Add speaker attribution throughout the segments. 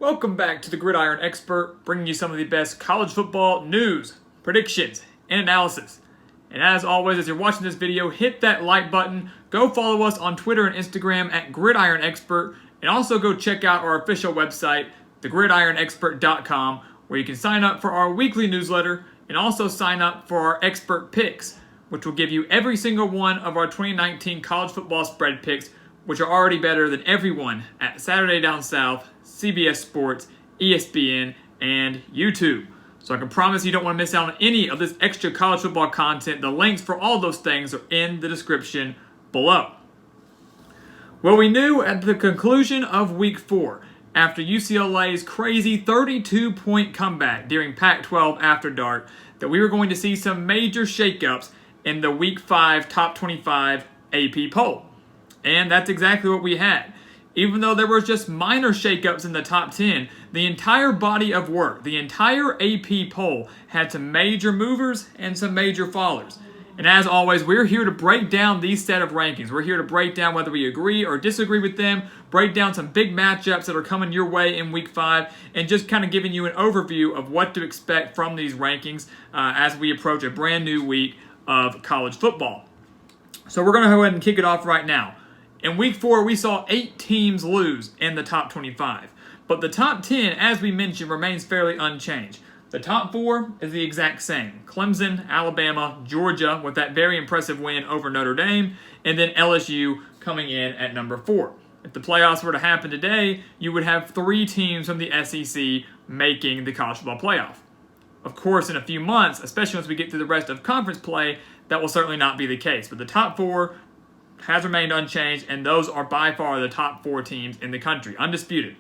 Speaker 1: Welcome back to the Gridiron Expert, bringing you some of the best college football news, predictions, and analysis. And as always, as you're watching this video, hit that like button, go follow us on Twitter and Instagram at Gridiron Expert, and also go check out our official website, thegridironexpert.com, where you can sign up for our weekly newsletter and also sign up for our expert picks, which will give you every single one of our 2019 college football spread picks, which are already better than everyone at Saturday Down South, CBS Sports, ESPN, and YouTube. So I can promise you don't want to miss out on any of this extra college football content. The links for all those things are in the description below. Well, we knew at the conclusion of Week 4, after UCLA's crazy 32-point comeback during Pac-12 After Dark, that we were going to see some major shakeups in the Week 5 Top 25 AP poll. And that's exactly what we had. Even though there were just minor shakeups in the top 10, the entire body of work, the entire AP poll, had some major movers and some major fallers. And as always, we're here to break down these set of rankings. We're here to break down whether we agree or disagree with them, break down some big matchups that are coming your way in Week 5, and just kind of giving you an overview of what to expect from these rankings as we approach a brand new week of college football. So we're going to go ahead and kick it off right now. In Week 4, we saw 8 teams lose in the top 25. But the top 10, as we mentioned, remains fairly unchanged. The top 4 is the exact same. Clemson, Alabama, Georgia with that very impressive win over Notre Dame, and then LSU coming in at number 4. If the playoffs were to happen today, you would have 3 teams from the SEC making the college football playoff. Of course, in a few months, especially once we get through the rest of conference play, that will certainly not be the case. But the top 4 has remained unchanged, and those are by far the top 4 teams in the country, undisputed.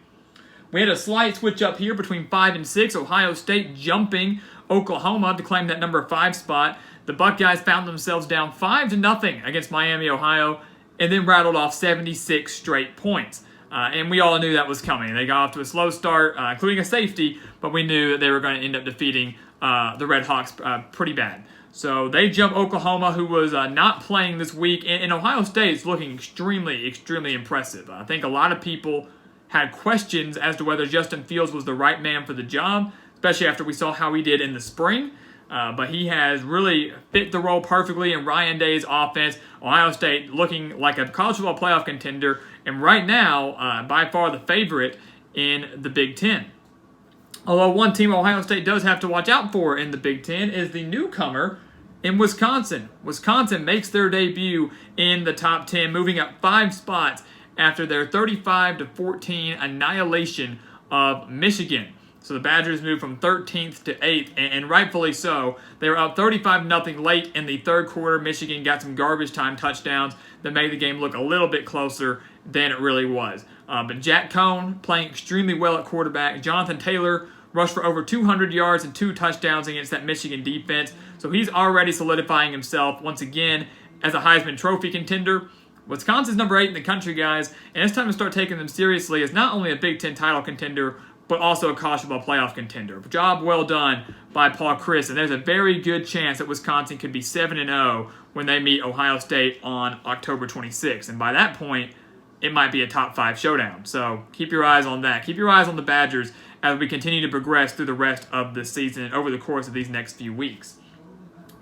Speaker 1: We had a slight switch up here between 5 and 6, Ohio State jumping Oklahoma to claim that number 5 spot. The Buckeyes found themselves down 5-0 against Miami, Ohio, and then rattled off 76 straight points. And we all knew that was coming. They got off to a slow start, including a safety, but we knew that they were going to end up defeating the Red Hawks pretty bad. So they jump Oklahoma, who was not playing this week, and Ohio State is looking extremely, extremely impressive. I think a lot of people had questions as to whether Justin Fields was the right man for the job, especially after we saw how he did in the spring. But he has really fit the role perfectly in Ryan Day's offense. Ohio State looking like a college football playoff contender, and right now, by far the favorite in the Big Ten. Although one team Ohio State does have to watch out for in the Big Ten is the newcomer in Wisconsin. Wisconsin makes their debut in the top 10, moving up 5 spots after their 35-14 annihilation of Michigan. So the Badgers moved from 13th to 8th, and rightfully so. They were up 35-0 late in the third quarter. Michigan got some garbage time touchdowns that made the game look a little bit closer than it really was. But Jack Cohn playing extremely well at quarterback. Jonathan Taylor rushed for over 200 yards and 2 touchdowns against that Michigan defense. So he's already solidifying himself once again as a Heisman Trophy contender. Wisconsin's number 8 in the country, guys, and it's time to start taking them seriously as not only a Big Ten title contender, but also a college football playoff contender. Job well done by Paul Chryst, and there's a very good chance that Wisconsin could be 7-0 when they meet Ohio State on October 26th. And by that point, it might be a top 5 showdown. So keep your eyes on that. Keep your eyes on the Badgers as we continue to progress through the rest of the season over the course of these next few weeks.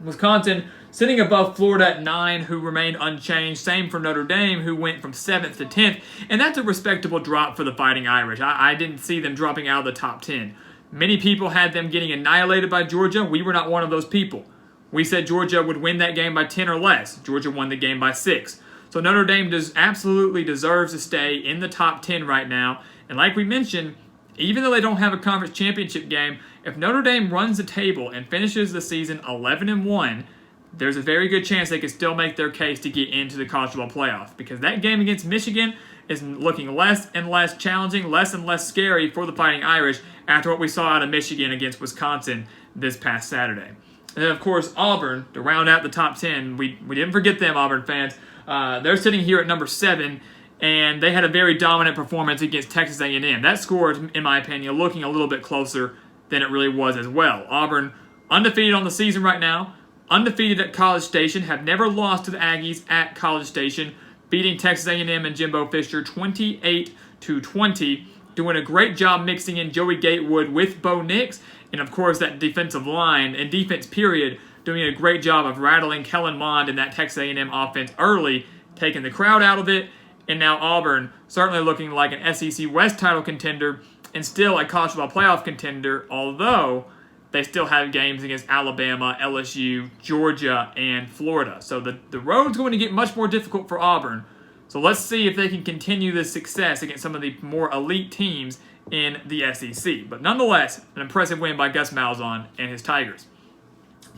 Speaker 1: Wisconsin sitting above Florida at 9, who remained unchanged. Same for Notre Dame, who went from 7th to 10th. And that's a respectable drop for the Fighting Irish. I didn't see them dropping out of the top 10. Many people had them getting annihilated by Georgia. We were not one of those people. We said Georgia would win that game by 10 or less. Georgia won the game by 6. So Notre Dame absolutely deserves to stay in the top 10 right now. And like we mentioned, even though they don't have a conference championship game, if Notre Dame runs the table and finishes the season 11-1, there's a very good chance they could still make their case to get into the college football playoff, because that game against Michigan is looking less and less challenging, less and less scary for the Fighting Irish after what we saw out of Michigan against Wisconsin this past Saturday. And then, of course, Auburn, to round out the top 10, we didn't forget them, Auburn fans. They're sitting here at number 7, and they had a very dominant performance against Texas A&M. That score is, in my opinion, looking a little bit closer than it really was as well. Auburn, undefeated on the season right now, undefeated at College Station, have never lost to the Aggies at College Station, beating Texas A&M and Jimbo Fisher 28-20 doing a great job mixing in Joey Gatewood with Bo Nix, and of course that defensive line and defense period doing a great job of rattling Kellen Mond and that Texas A&M offense early, taking the crowd out of it, and now Auburn certainly looking like an SEC West title contender and still a college football playoff contender, although they still have games against Alabama, LSU, Georgia, and Florida. So the road's going to get much more difficult for Auburn. So let's see if they can continue this success against some of the more elite teams in the SEC. But nonetheless, an impressive win by Gus Malzahn and his Tigers.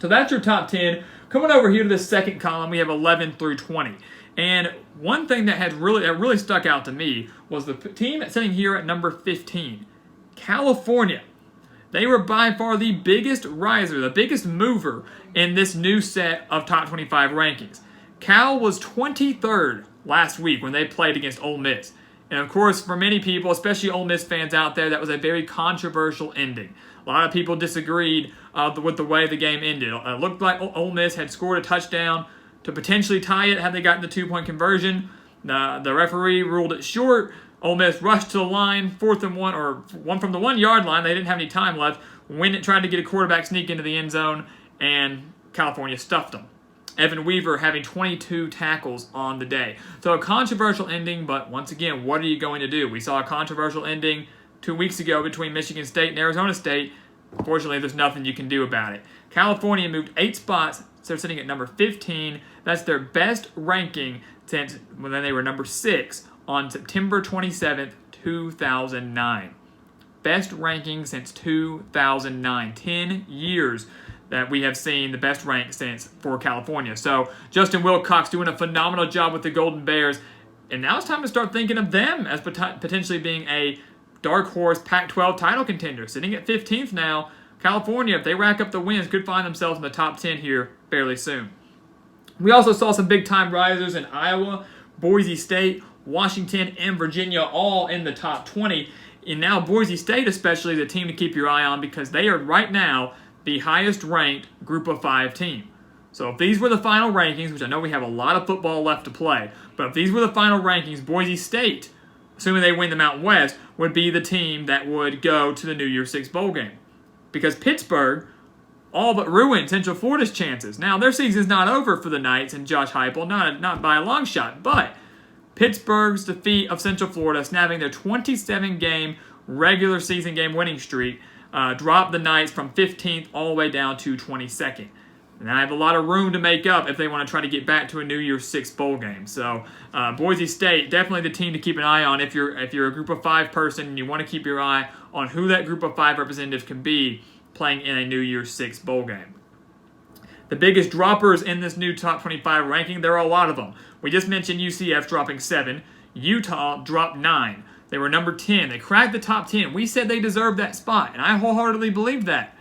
Speaker 1: So that's your top 10. Coming over here to the second column, we have 11 through 20. And one thing that really stuck out to me was the team sitting here at number 15, California. They were by far the biggest riser, the biggest mover in this new set of top 25 rankings. Cal was 23rd last week when they played against Ole Miss. And of course, for many people, especially Ole Miss fans out there, that was a very controversial ending. A lot of people disagreed with the way the game ended. It looked like Ole Miss had scored a touchdown to potentially tie it had they gotten the 2-point conversion. The referee ruled it short. Ole Miss rushed to the line, 4th and 1, or one from the 1-yard line. They didn't have any time left. When it tried to get a quarterback sneak into the end zone, and California stuffed them. Evan Weaver having 22 tackles on the day. So a controversial ending, but once again, what are you going to do? We saw a controversial ending 2 weeks ago between Michigan State and Arizona State. Unfortunately, there's nothing you can do about it. California moved 8 spots. So they're sitting at number 15. That's their best ranking since when they were number 6 on September 27th, 2009. Best ranking since 2009. 10 years that we have seen the best rank since for California. So Justin Wilcox doing a phenomenal job with the Golden Bears. And now it's time to start thinking of them as potentially being a dark horse Pac-12 title contender. Sitting at 15th now, California, if they rack up the wins, could find themselves in the top 10 here fairly soon. We also saw some big-time risers in Iowa, Boise State, Washington, and Virginia all in the top 20. And now Boise State especially is a team to keep your eye on because they are right now the highest-ranked Group of 5 team. So if these were the final rankings, which I know we have a lot of football left to play, but if these were the final rankings, Boise State, assuming they win the Mountain West, would be the team that would go to the New Year's Six bowl game. Because Pittsburgh all but ruined Central Florida's chances. Now, their season's not over for the Knights and Josh Heupel, not by a long shot, but Pittsburgh's defeat of Central Florida, snapping their 27-game regular season game winning streak, dropped the Knights from 15th all the way down to 22nd. And I have a lot of room to make up if they want to try to get back to a New Year's Six bowl game. So Boise State, definitely the team to keep an eye on if you're a Group of 5 person and you want to keep your eye on who that Group of 5 representative can be playing in a New Year's Six bowl game. The biggest droppers in this new top 25 ranking, there are a lot of them. We just mentioned UCF dropping 7. Utah dropped 9. They were number 10. They cracked the top 10. We said they deserved that spot, and I wholeheartedly believed that.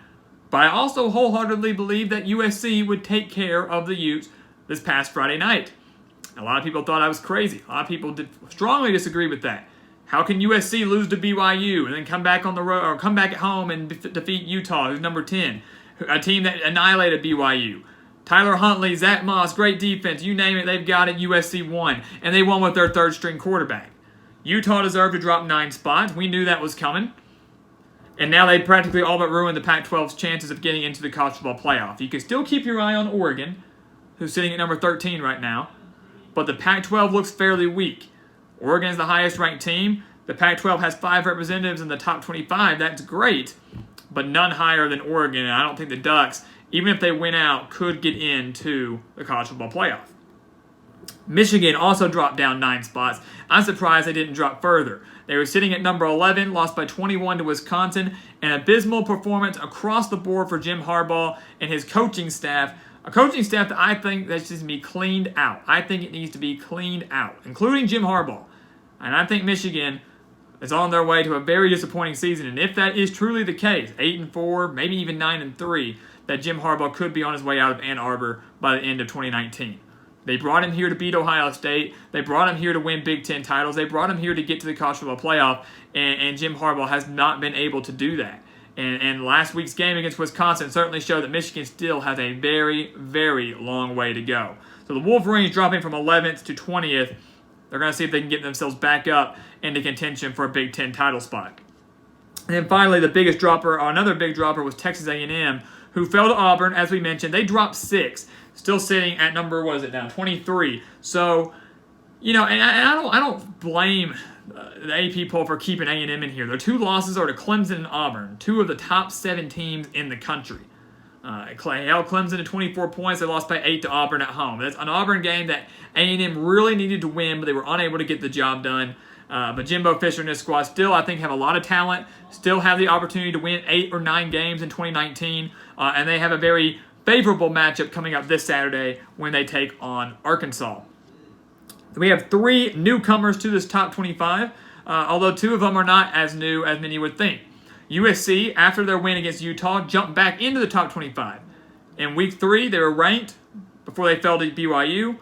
Speaker 1: But I also wholeheartedly believed that USC would take care of the Utes this past Friday night. A lot of people thought I was crazy. A lot of people did strongly disagree with that. How can USC lose to BYU and then come back on the road or come back at home and defeat Utah, who's number 10, a team that annihilated BYU? Tyler Huntley, Zach Moss, great defense, you name it, they've got it. USC won, and they won with their third-string quarterback. Utah deserved to drop 9 spots. We knew that was coming. And now they practically all but ruined the Pac-12's chances of getting into the college football playoff. You can still keep your eye on Oregon, who's sitting at number 13 right now, but the Pac-12 looks fairly weak. Oregon is the highest-ranked team. The Pac-12 has 5 representatives in the top 25. That's great, but none higher than Oregon. And I don't think the Ducks, even if they win out, could get into the college football playoff. Michigan also dropped down 9 spots. I'm surprised they didn't drop further. They were sitting at number 11, lost by 21 to Wisconsin. An abysmal performance across the board for Jim Harbaugh and his coaching staff. A coaching staff that I think that needs to be cleaned out. I think it needs to be cleaned out, including Jim Harbaugh. And I think Michigan is on their way to a very disappointing season. And if that is truly the case, 8-4, maybe even 9-3, that Jim Harbaugh could be on his way out of Ann Arbor by the end of 2019. They brought him here to beat Ohio State. They brought him here to win Big Ten titles. They brought him here to get to the college football playoff. And Jim Harbaugh has not been able to do that. And last week's game against Wisconsin certainly showed that Michigan still has a very, very long way to go. So the Wolverines dropping from 11th to 20th. They're going to see if they can get themselves back up into contention for a Big Ten title spot. And then finally, the biggest dropper, or another big dropper, was Texas A&M, who fell to Auburn, as we mentioned. They dropped 6, still sitting at number, what is it now, 23. So, you know, and I don't blame the AP poll for keeping A&M in here. Their 2 losses are to Clemson and Auburn, 2 of the top 7 teams in the country. Held Clemson to 24 points. They lost by 8 to Auburn at home. That's an Auburn game that A&M really needed to win, but they were unable to get the job done. But Jimbo Fisher and his squad still, I think, have a lot of talent, still have the opportunity to win 8 or 9 games in 2019, and they have a very favorable matchup coming up this Saturday when they take on Arkansas. We have 3 newcomers to this top 25, although 2 of them are not as new as many would think. USC, after their win against Utah, jumped back into the top 25. In week 3, they were ranked before they fell to BYU.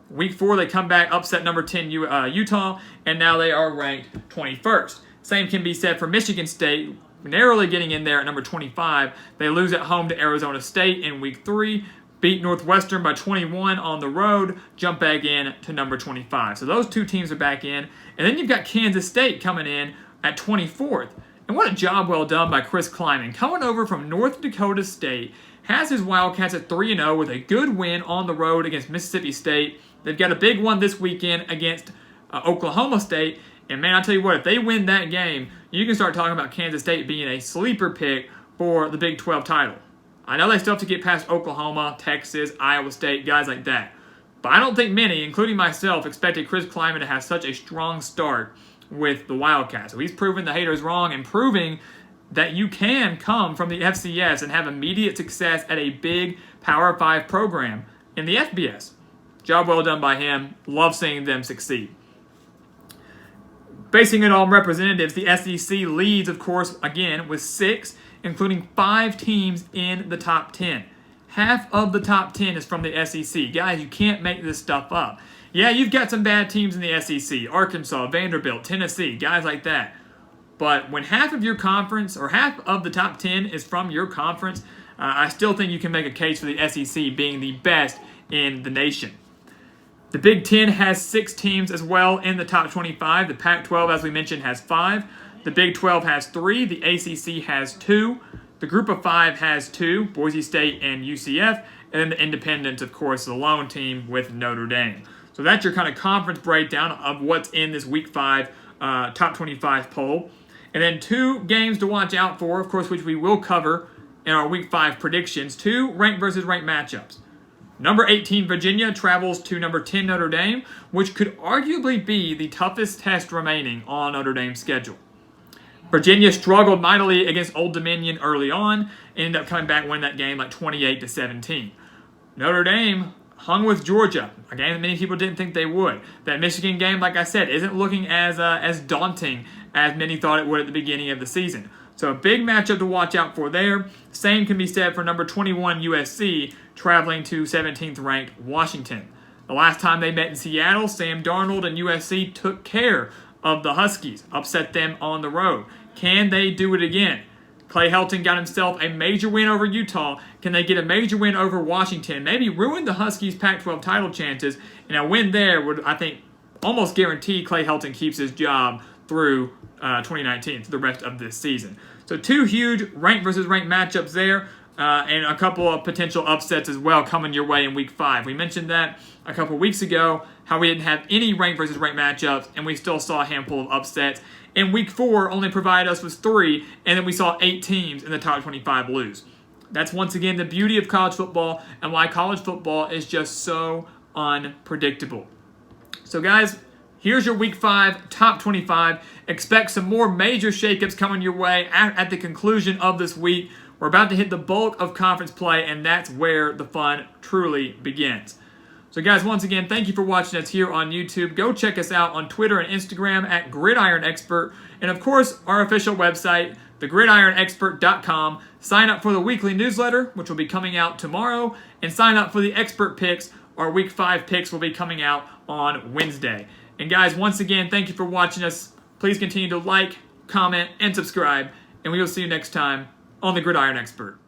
Speaker 1: Week 4, they come back, upset number 10 Utah, and now they are ranked 21st. Same can be said for Michigan State, narrowly getting in there at number 25. They lose at home to Arizona State in week 3, beat Northwestern by 21 on the road, jump back in to number 25. So those 2 teams are back in. And then you've got Kansas State coming in at 24th. And what a job well done by Chris Kleiman. Coming over from North Dakota State, has his Wildcats at 3-0 with a good win on the road against Mississippi State. They've got a big one this weekend against Oklahoma State. And man, I'll tell you what, if they win that game, you can start talking about Kansas State being a sleeper pick for the Big 12 title. I know they still have to get past Oklahoma, Texas, Iowa State, guys like that. But I don't think many, including myself, expected Chris Kleiman to have such a strong start with the Wildcats. So he's proven the haters wrong and proving that you can come from the FCS and have immediate success at a big Power 5 program in the FBS. Job well done by him. Love seeing them succeed. Basing it on representatives, the SEC leads, of course, again, with 6, including 5 teams in the top 10. Half of the top 10 is from the SEC. Guys, you can't make this stuff up. Yeah, you've got some bad teams in the SEC. Arkansas, Vanderbilt, Tennessee, guys like that. But when half of your conference, or half of the top 10 is from your conference, I still think you can make a case for the SEC being the best in the nation. The Big Ten has 6 teams as well in the top 25. The Pac-12, as we mentioned, has 5. The Big 12 has 3. The ACC has 2. The Group of 5 has 2, Boise State and UCF. And then the Independents, of course, the lone team with Notre Dame. So that's your kind of conference breakdown of what's in this Week 5 top 25 poll. And then 2 games to watch out for, of course, which we will cover in our Week 5 predictions. 2 ranked versus ranked matchups. Number 18, Virginia, travels to number 10, Notre Dame, which could arguably be the toughest test remaining on Notre Dame's schedule. Virginia struggled mightily against Old Dominion early on, ended up coming back winning that game like 28-17. Notre Dame hung with Georgia, a game that many people didn't think they would. That Michigan game, like I said, isn't looking as daunting as many thought it would at the beginning of the season. So a big matchup to watch out for there. Same can be said for number 21 USC, traveling to 17th ranked Washington. The last time they met in Seattle, Sam Darnold and USC took care of the Huskies, upset them on the road. Can they do it again? Clay Helton got himself a major win over Utah. Can they get a major win over Washington? Maybe ruin the Huskies' Pac-12 title chances, and a win there would, I think, almost guarantee Clay Helton keeps his job through 2019, for the rest of this season. So 2 huge ranked versus ranked matchups there, and a couple of potential upsets as well coming your way in Week 5. We mentioned that a couple weeks ago, how we didn't have any ranked versus ranked matchups, and we still saw a handful of upsets. In Week 4, only provided us with 3, and then we saw 8 teams in the top 25 lose. That's once again the beauty of college football and why college football is just so unpredictable. So guys, here's your Week 5 top 25. Expect some more major shakeups coming your way at the conclusion of this week. We're about to hit the bulk of conference play, and that's where the fun truly begins. So guys, once again, thank you for watching us here on YouTube. Go check us out on Twitter and Instagram at Gridiron Expert. And of course, our official website, thegridironexpert.com. Sign up for the weekly newsletter, which will be coming out tomorrow. And sign up for the Expert Picks. Our Week 5 picks will be coming out on Wednesday. And guys, once again, thank you for watching us. Please continue to like, comment, and subscribe. And we will see you next time on The Gridiron Expert.